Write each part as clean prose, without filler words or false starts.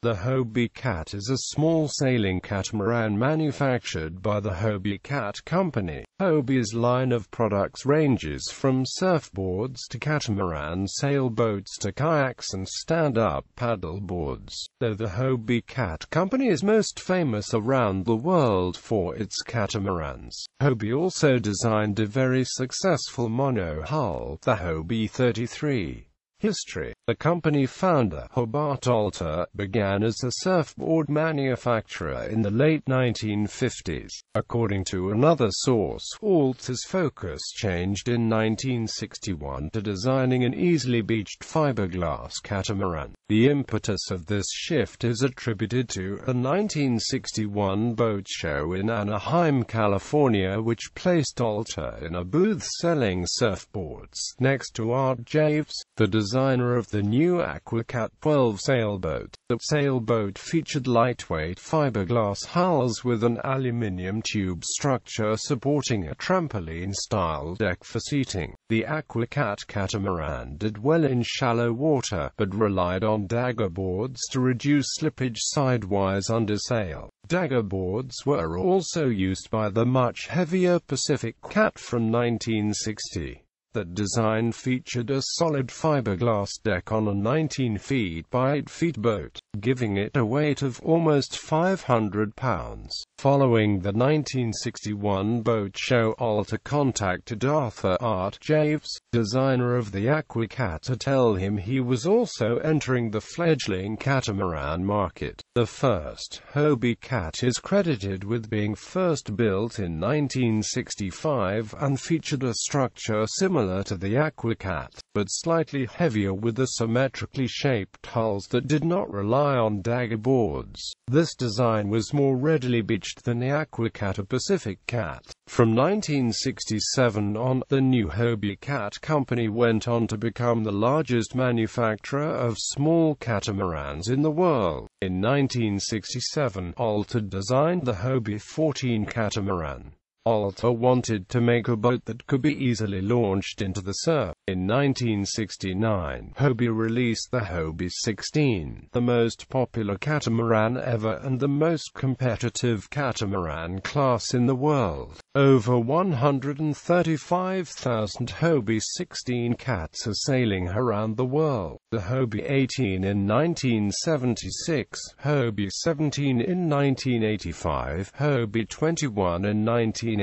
The Hobie Cat is a small sailing catamaran manufactured by the Hobie Cat Company. Hobie's line of products ranges from surfboards to catamarans, sailboats to kayaks and stand-up paddle boards. Though the Hobie Cat Company is most famous around the world for its catamarans, Hobie also designed a very successful monohull, the Hobie 33. History. The company founder, Hobart Alter, began as a surfboard manufacturer in the late 1950s. According to another source, Alter's focus changed in 1961 to designing an easily beached fiberglass catamaran. The impetus of this shift is attributed to a 1961 boat show in Anaheim, California, which placed Alter in a booth selling surfboards next to Art Javes, the designer of the new AquaCat 12 sailboat. The sailboat featured lightweight fiberglass hulls with an aluminium tube structure supporting a trampoline-style deck for seating. The AquaCat catamaran did well in shallow water, but relied on dagger boards to reduce slippage sidewise under sail. Dagger boards were also used by the much heavier Pacific Cat from 1960. That design featured a solid fiberglass deck on a 19 feet by 8 feet boat, giving it a weight of almost 500 pounds. Following the 1961 boat show, Alter contacted Arthur Art Javes, designer of the AquaCat, to tell him he was also entering the fledgling catamaran market. The first Hobie Cat is credited with being first built in 1965 and featured a structure similar to the AquaCat, but slightly heavier with asymmetrically shaped hulls that did not rely on dagger boards. This design was more readily beached than the AquaCat or Pacific Cat. From 1967 on, the new Hobie Cat Company went on to become the largest manufacturer of small catamarans in the world. In 1967, Alter designed the Hobie 14 catamaran. Alter wanted to make a boat that could be easily launched into the surf. In 1969, Hobie released the Hobie 16, the most popular catamaran ever and the most competitive catamaran class in the world. Over 135,000 Hobie 16 cats are sailing around the world. The Hobie 18 in 1976, Hobie 17 in 1985, Hobie 21 in 1987,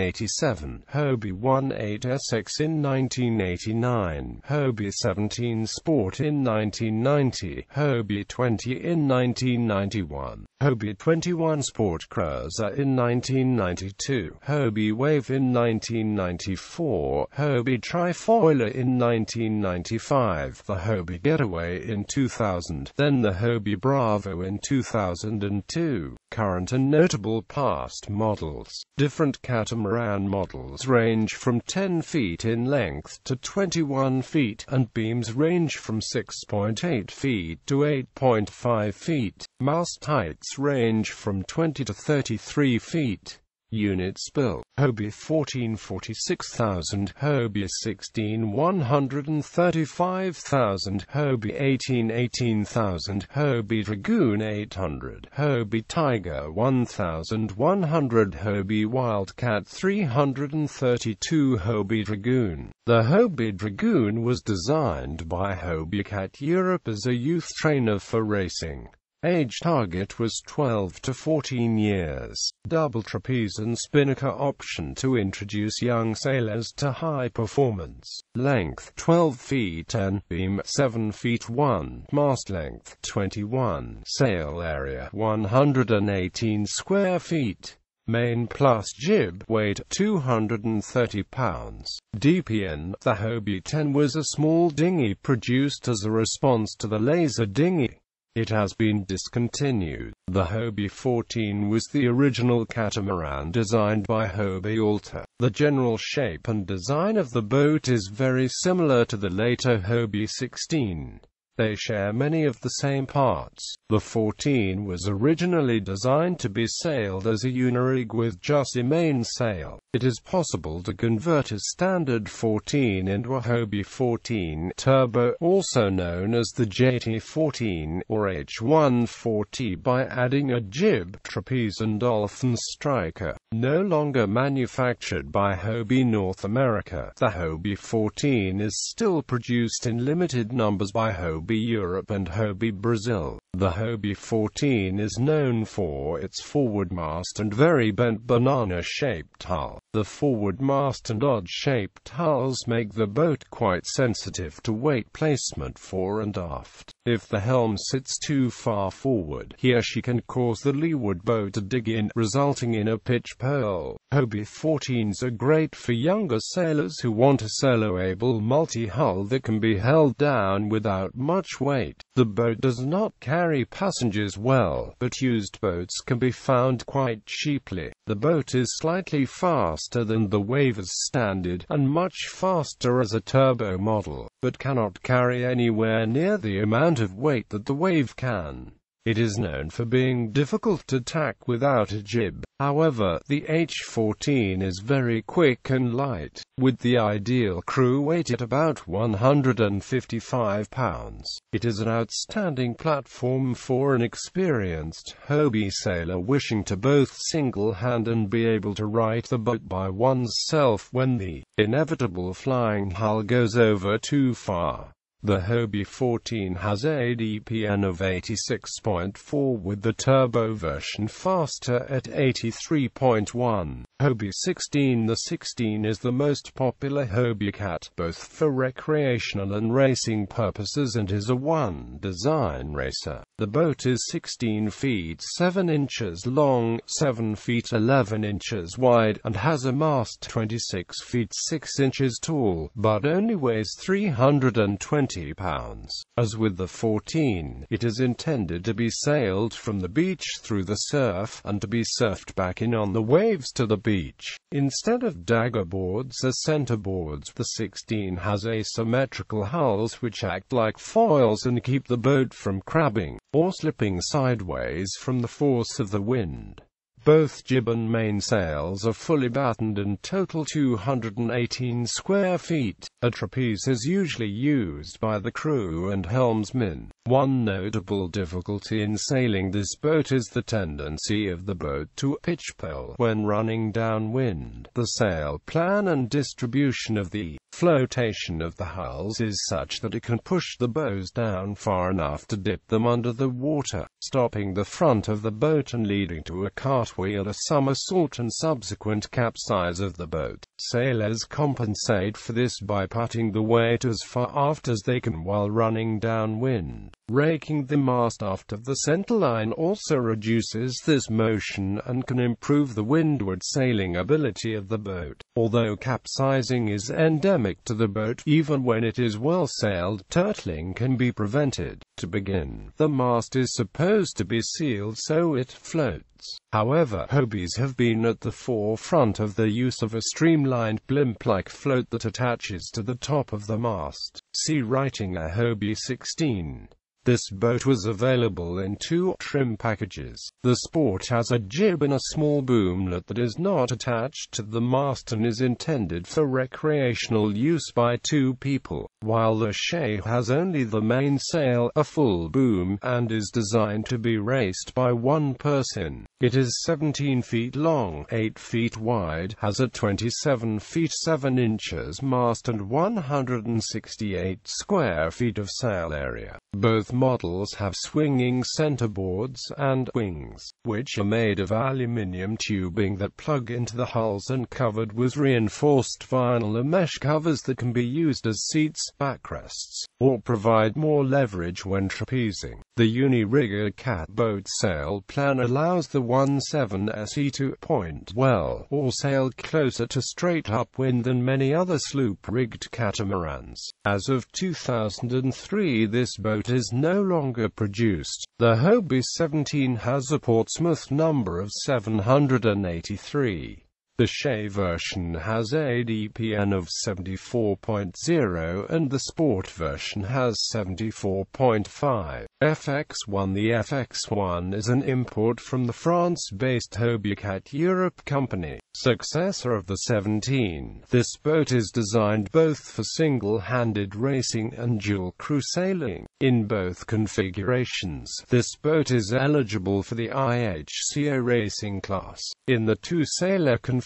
Hobie 18 SX in 1989, Hobie 17 Sport in 1990, Hobie 20 in 1991, Hobie 21 Sport Cruiser in 1992, Hobie Wave in 1994, Hobie Trifoiler in 1995, the Hobie Getaway in 2000, then the Hobie Bravo in 2002. Current and notable past models. Different catamaran models range from 10 feet in length to 21 feet, and beams range from 6.8 feet to 8.5 feet. Mast heights range from 20 to 33 feet. Units built: Hobie 14 46,000, Hobie 16 135,000, Hobie 18 18,000, Hobie Dragoon 800, Hobie Tiger 1,100, Hobie Wildcat 332, Hobie Dragoon. The Hobie Dragoon was designed by Hobie Cat Europe as a youth trainer for racing. Age target was 12 to 14 years. Double trapeze and spinnaker option to introduce young sailors to high performance. Length 12 feet 10, beam 7 feet 1, mast length 21, sail area 118 square feet. Main plus jib, weight 230 pounds. DPN. The Hobie 10 was a small dinghy produced as a response to the laser dinghy. It has been discontinued. The Hobie 14 was the original catamaran designed by Hobie Alter. The general shape and design of the boat is very similar to the later Hobie 16. They share many of the same parts. The 14 was originally designed to be sailed as a unirig with just a mainsail. It is possible to convert a standard 14 into a Hobie 14 Turbo, also known as the JT14 or H140, by adding a jib, trapeze and dolphin striker. No longer manufactured by Hobie North America, the Hobie 14 is still produced in limited numbers by Hobie Europe and Hobie Brazil. The Hobie 14 is known for its forward mast and very bent banana-shaped hull. The forward mast and odd-shaped hulls make the boat quite sensitive to weight placement fore and aft. If the helm sits too far forward, he or she can cause the leeward boat to dig in, resulting in a pitch pole. Hobie 14s are great for younger sailors who want a solo-able multi-hull that can be held down without much weight. The boat does not carry passengers well, but used boats can be found quite cheaply. The boat is slightly faster than the Waver's standard, and much faster as a turbo model, but cannot carry anywhere near the amount of weight that the Wave can. It is known for being difficult to tack without a jib. However, the H14 is very quick and light, with the ideal crew weight at about 155 pounds. It is an outstanding platform for an experienced Hobie sailor wishing to both single-hand and be able to right the boat by oneself when the inevitable flying hull goes over too far. The Hobie 14 has a DPN of 86.4 with the turbo version faster at 83.1. Hobie 16. The 16 is the most popular Hobie Cat, both for recreational and racing purposes, and is a one-design racer. The boat is 16 feet 7 inches long, 7 feet 11 inches wide, and has a mast 26 feet 6 inches tall, but only weighs 320 pounds. As with the 14, it is intended to be sailed from the beach through the surf, and to be surfed back in on the waves to the beach. Instead of dagger boards or centerboards, the 16 has asymmetrical hulls which act like foils and keep the boat from crabbing, or slipping sideways from the force of the wind. Both jib and mainsails are fully battened and total 218 square feet. A trapeze is usually used by the crew and helmsman. One notable difficulty in sailing this boat is the tendency of the boat to pitch pole when running downwind. The sail plan and distribution of the flotation of the hulls is such that it can push the bows down far enough to dip them under the water, stopping the front of the boat and leading to a cartwheel, a somersault, and subsequent capsize of the boat. Sailors compensate for this by putting the weight as far aft as they can while running downwind. Raking the mast aft of the centerline also reduces this motion and can improve the windward sailing ability of the boat. Although capsizing is endemic to the boat, even when it is well sailed, turtling can be prevented. To begin, the mast is supposed to be sealed so it floats. However, Hobies have been at the forefront of the use of a streamlined blimp-like float that attaches to the top of the mast. See writing a Hobie 16. This boat was available in two trim packages. The Sport has a jib and a small boomlet that is not attached to the mast and is intended for recreational use by two people, while the Shea has only the mainsail, a full boom, and is designed to be raced by one person. It is 17 feet long, 8 feet wide, has a 27 feet 7 inches mast and 168 square feet of sail area. Both models have swinging centerboards and wings, which are made of aluminium tubing that plug into the hulls and covered with reinforced vinyl or mesh covers that can be used as seats, backrests, or provide more leverage when trapezing. The Uni-Rigger Cat boat sail plan allows the 17 SE to point well, or sail closer to straight upwind than many other sloop-rigged catamarans. As of 2003, this boat is no longer produced. The Hobie 17 has a Portsmouth number of 783. The Shea version has a DPN of 74.0 and the Sport version has 74.5. FX1. The FX1 is an import from the France-based Hobie Cat Europe company, successor of the 17. This boat is designed both for single-handed racing and dual-crew sailing. In both configurations, this boat is eligible for the IHCO racing class. In the two-sailor configuration,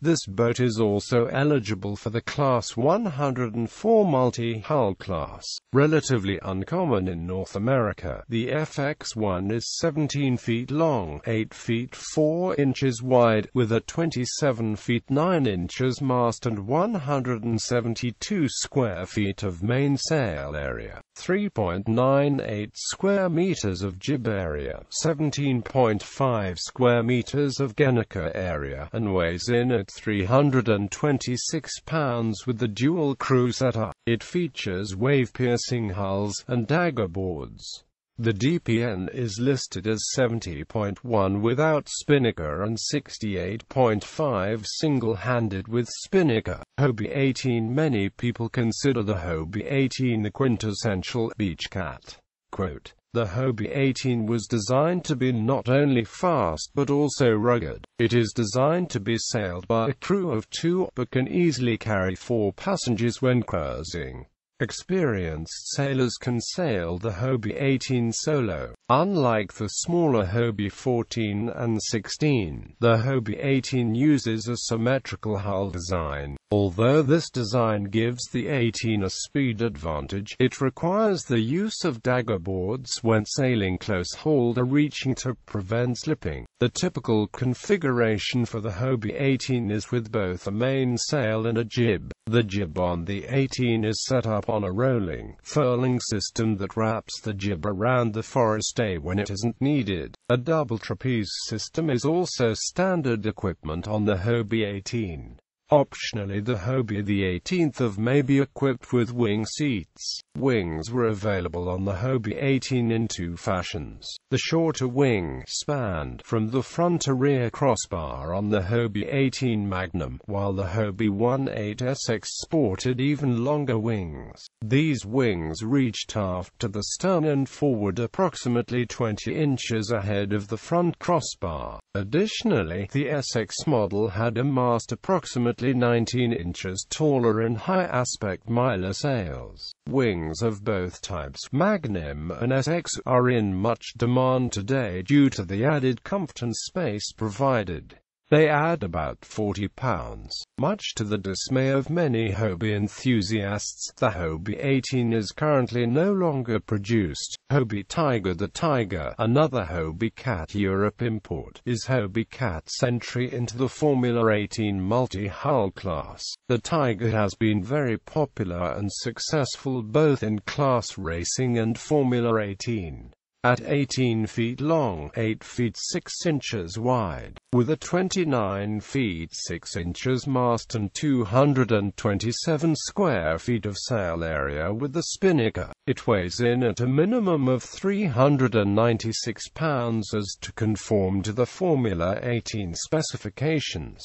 this boat is also eligible for the Class 104 multi-hull class, relatively uncommon in North America. The FX1 is 17 feet long, 8 feet 4 inches wide, with a 27 feet 9 inches mast and 172 square feet of mainsail area, 3.98 square meters of jib area, 17.5 square meters of gennaker area, and weighs in at 326 pounds with the dual crew setup. It features wave-piercing hulls and dagger boards. The DPN is listed as 70.1 without spinnaker and 68.5 single-handed with spinnaker. Hobie 18. Many people consider the Hobie 18 the quintessential beach cat. Quote, "The Hobie 18 was designed to be not only fast but also rugged. It is designed to be sailed by a crew of 2, but can easily carry 4 passengers when cruising. Experienced sailors can sail the Hobie 18 solo. Unlike the smaller Hobie 14 and 16, the Hobie 18 uses a symmetrical hull design. Although this design gives the 18 a speed advantage, it requires the use of dagger boards when sailing close haul or reaching to prevent slipping. The typical configuration for the Hobie 18 is with both a mainsail and a jib. The jib on the 18 is set up on a rolling, furling system that wraps the jib around the forestay when it isn't needed. A double trapeze system is also standard equipment on the Hobie 18. Optionally, the Hobie the 18th may be equipped with wing seats. Wings were available on the Hobie 18 in 2 fashions. The shorter wing spanned from the front to rear crossbar on the Hobie 18 Magnum, while the Hobie 18 SX sported even longer wings. These wings reached aft to the stern and forward approximately 20 inches ahead of the front crossbar. Additionally, the SX model had a mast approximately 19 inches taller and high-aspect Mylar sails. Wings of both types, Magnum and SX, are in much demand today due to the added comfort and space provided. They add about 40 pounds. Much to the dismay of many Hobie enthusiasts, the Hobie 18 is currently no longer produced. Hobie Tiger. The Tiger, another Hobie Cat Europe import, is Hobie Cat's entry into the Formula 18 multi-hull class. The Tiger has been very popular and successful both in class racing and Formula 18. At 18 feet long, 8 feet 6 inches wide, with a 29 feet 6 inches mast and 227 square feet of sail area with the spinnaker, it weighs in at a minimum of 396 pounds as to conform to the Formula 18 specifications.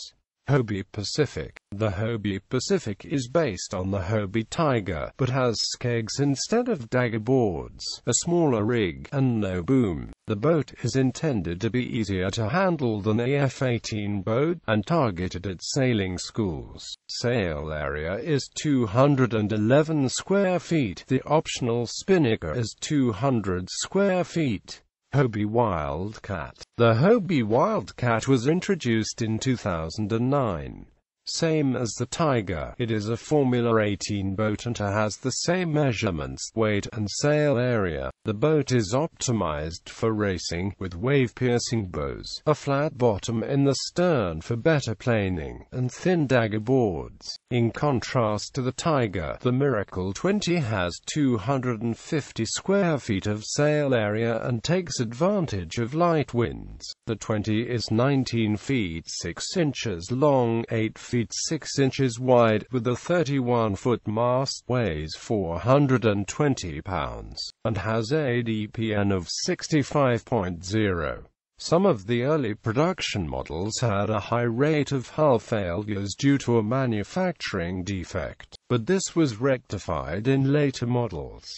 Hobie Pacific. The Hobie Pacific is based on the Hobie Tiger, but has skegs instead of dagger boards, a smaller rig, and no boom. The boat is intended to be easier to handle than a F-18 boat, and targeted at sailing schools. Sail area is 211 square feet. The optional spinnaker is 200 square feet. Hobie Wildcat. The Hobie Wildcat was introduced in 2009. Same as the Tiger, it is a Formula 18 boat and has the same measurements, weight, and sail area. The boat is optimized for racing, with wave-piercing bows, a flat bottom in the stern for better planing, and thin dagger boards. In contrast to the Tiger, the Miracle 20 has 250 square feet of sail area and takes advantage of light winds. The 20 is 19 feet 6 inches long, 8 feet 6 inches wide, with a 31-foot mast, weighs 420 pounds, and has a DPN of 65.0. Some of the early production models had a high rate of hull failures due to a manufacturing defect, but this was rectified in later models.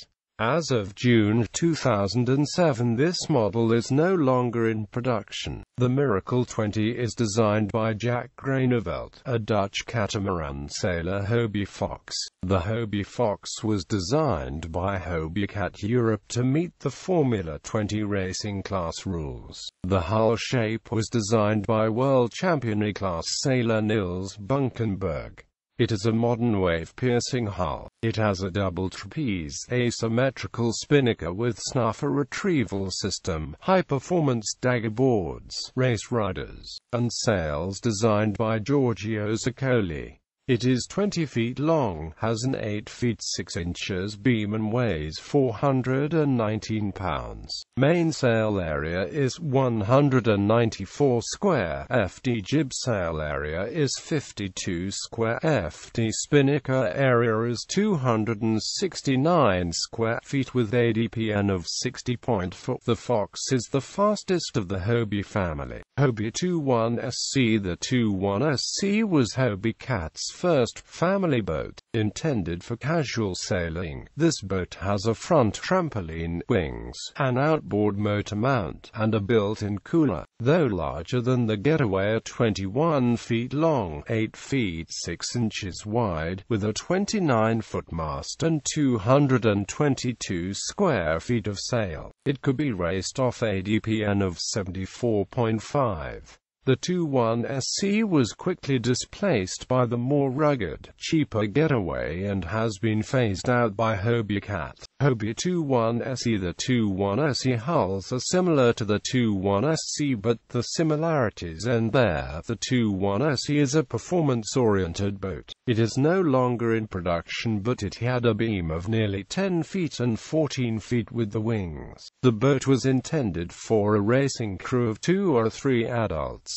As of June 2007, this model is no longer in production. The Miracle 20 is designed by Jack Graneveld, a Dutch catamaran sailor Hobie Fox. The Hobie Fox was designed by Hobie Cat Europe to meet the Formula 20 racing class rules. The hull shape was designed by world champion E-class sailor Niels Bunkenberg. It is a modern wave-piercing hull. It has a double trapeze asymmetrical spinnaker with snuffer retrieval system, high-performance dagger boards, race riders, and sails designed by Giorgio Zaccoli. It is 20 feet long, has an 8 feet 6 inches beam and weighs 419 pounds. Mainsail area is 194 square ft. Jib sail area is 52 square ft. Spinnaker area is 269 square feet with ADPN of 60.4. The Fox is the fastest of the Hobie family. Hobie 21SC. The 21SC was Hobie Cat's first family boat, intended for casual sailing. This boat has a front trampoline, wings, an outboard motor mount, and a built-in cooler. Though larger than the Getaway at 21 feet long, 8 feet 6 inches wide, with a 29-foot mast and 222 square feet of sail, it could be raced off ADPN of 74.5. The 21SC was quickly displaced by the more rugged, cheaper Getaway and has been phased out by Hobie Cat. Hobie 21SC. The 21SC hulls are similar to the 21SC, but the similarities end there. The 21SC is a performance-oriented boat. It is no longer in production, but it had a beam of nearly 10 feet and 14 feet with the wings. The boat was intended for a racing crew of 2 or 3 adults.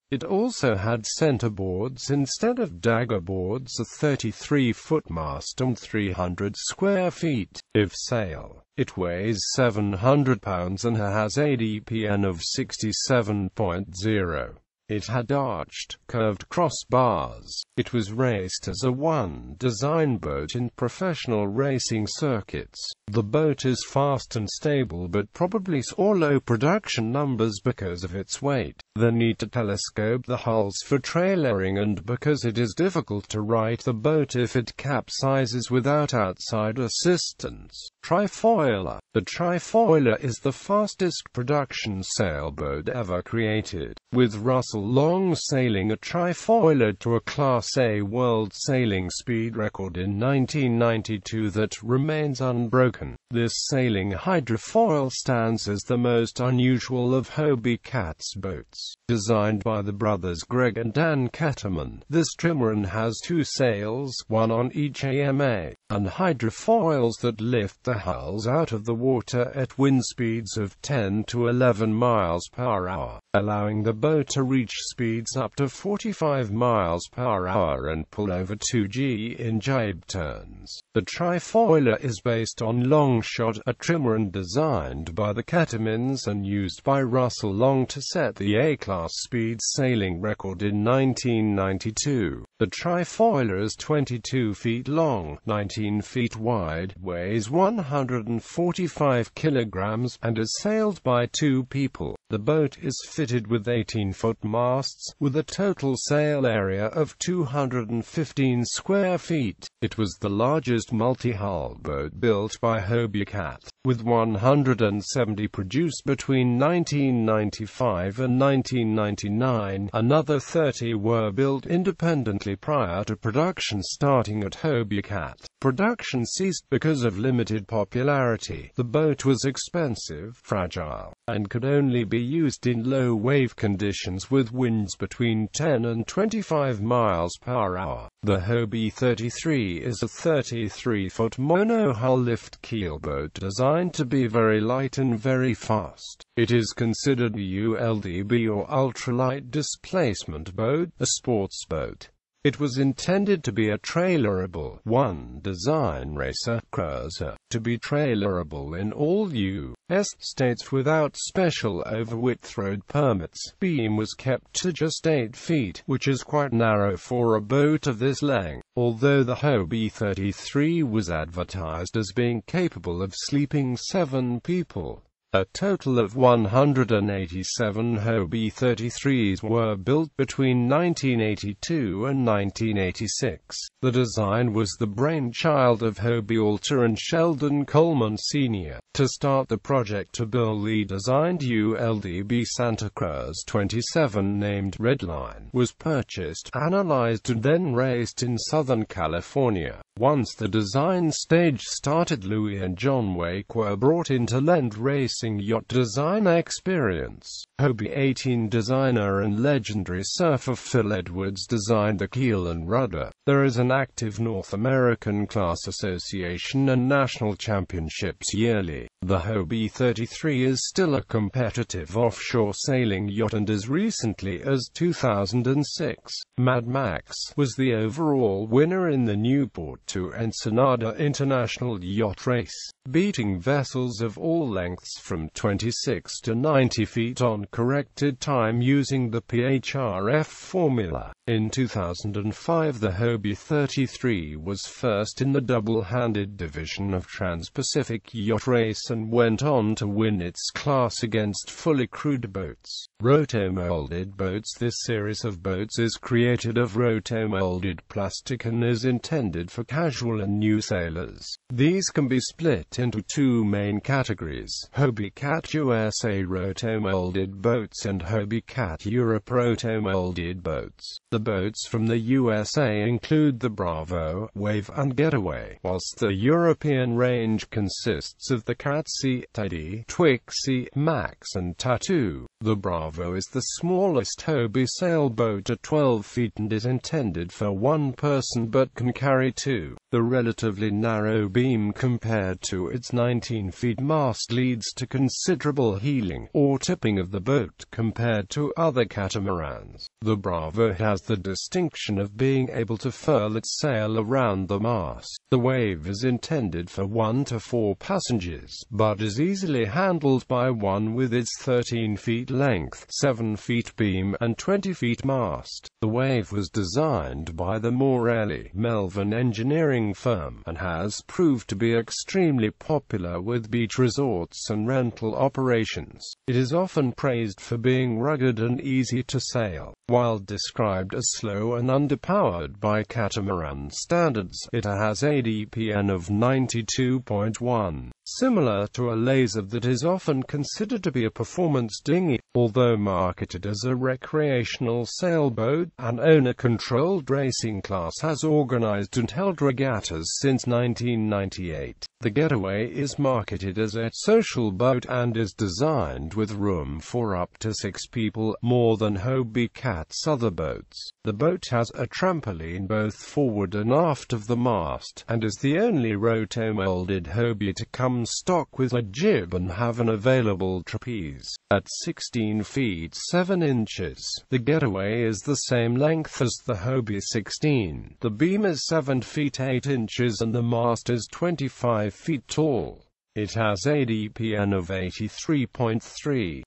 It also had centerboards instead of dagger boards, a 33-foot mast and 300 square feet of sail. It weighs 700 pounds and has ADPN of 67.0. It had arched, curved crossbars. It was raced as a one-design boat in professional racing circuits. The boat is fast and stable but probably saw low production numbers because of its weight, the need to telescope the hulls for trailering, and because it is difficult to right the boat if it capsizes without outside assistance. Trifoiler. The trifoiler is the fastest production sailboat ever created, with Russell Long sailing a trifoiler to a Class A World Sailing Speed record in 1992 that remains unbroken. This sailing hydrofoil stands as the most unusual of Hobie Cat's boats. Designed by the brothers Greg and Dan Catamaran, this trimaran has 2 sails, one on each AMA, and hydrofoils that lift the hulls out of the water at wind speeds of 10 to 11 miles per hour, allowing the boat to reach speeds up to 45 miles per hour and pull over 2G in jibe turns. The trifoiler is based on Longshot, a trimaran designed by the Catamarans and used by Russell Long to set the A-class speed sailing record in 1992. The trifoiler is 22 feet long, 19 feet wide, weighs 145 kilograms, and is sailed by 2 people. The boat is fitted with 18-foot masts, with a total sail area of 215 square feet. It was the largest multi-hull boat built by Hobie Cat, with 170 produced between 1995 and 1999. Another 30 were built independently prior to production starting at Hobie Cat. Production ceased because of limited popularity. The boat was expensive, fragile, and could only be used in low wave conditions with winds between 10 and 25 miles per hour. The Hobie 33 is a 33-foot monohull lift keelboat designed to be very light and very fast. It is considered a ULDB or ultralight displacement boat, a sports boat. It was intended to be a trailerable, one-design racer cruiser, to be trailerable in all U.S. states without special overwidth road permits. Beam was kept to just 8 feet, which is quite narrow for a boat of this length, although the Hobie 33 was advertised as being capable of sleeping 7 people. A total of 187 Hobie 33s were built between 1982 and 1986. The design was the brainchild of Hobie Alter and Sheldon Coleman Sr. To start the project, a Benh-designed ULDB Santa Cruz 27 named Redline was purchased, analyzed and then raced in Southern California. Once the design stage started, LIEU and John Wake were brought in to lend racing yacht design experience. Hobie 18 designer and legendary surfer Phil Edwards designed the keel and rudder. There is an active North American class association and national championships yearly. The Hobie 33 is still a competitive offshore sailing yacht, and as recently as 2006, Mad Max was the overall winner in the Newport to Ensenada International Yacht Race, beating vessels of all lengths from 26 to 90 feet on corrected time using the PHRF formula. In 2005, the Hobie 33 was first in the double-handed division of Trans-Pacific Yacht Race and went on to win its class against fully crewed boats. Rotomolded boats. This series of boats is created of rotomolded plastic and is intended for casual and new sailors. These can be split into 2 main categories: Hobie Cat USA rotomolded boats and Hobie Cat Europe rotomolded boats. The boats from the USA include the Bravo, Wave and Getaway, whilst the European range consists of the Cat C, Tidy, Twixie, Max and Tattoo. The Bravo is the smallest Hobie sailboat at 12 feet and is intended for 1 person but can carry 2. The relatively narrow beam compared to its 19 feet mast leads to considerable heeling or tipping of the boat compared to other catamarans. The Bravo has the distinction of being able to furl its sail around the mast. The Wave is intended for 1 to 4 passengers, but is easily handled by one with its 13 feet length, 7 feet beam, and 20 feet mast. The Wave was designed by the Morelli Melvin engineering firm, and has proved to be extremely popular with beach resorts and rental operations. It is often praised for being rugged and easy to sail. While described as slow and underpowered by catamaran standards, it has a DPN of 92.1. Similar to a laser that is often considered to be a performance dinghy. Although marketed as a recreational sailboat, an owner-controlled racing class has organized and held regattas since 1998. The Getaway is marketed as a social boat and is designed with room for up to 6 people, more than Hobie Cat's other boats. The boat has a trampoline both forward and aft of the mast, and is the only rotomolded Hobie to come stock with a jib and have an available trapeze. At 16 feet 7 inches, the Getaway is the same length as the Hobie 16. The beam is 7 feet 8 inches and the mast is 25 feet tall. It has a DPN of 83.3.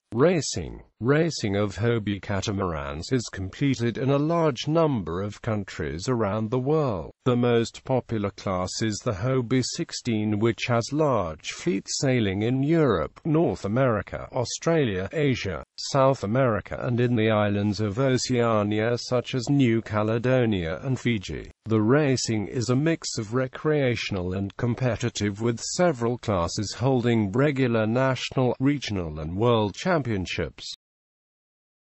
Racing of Hobie catamarans is completed in a large number of countries around the world. The most popular class is the Hobie 16, which has large fleet sailing in Europe, North America, Australia, Asia, South America and in the islands of Oceania such as New Caledonia and Fiji. The racing is a mix of recreational and competitive, with several classes holding regular national, regional and world championships.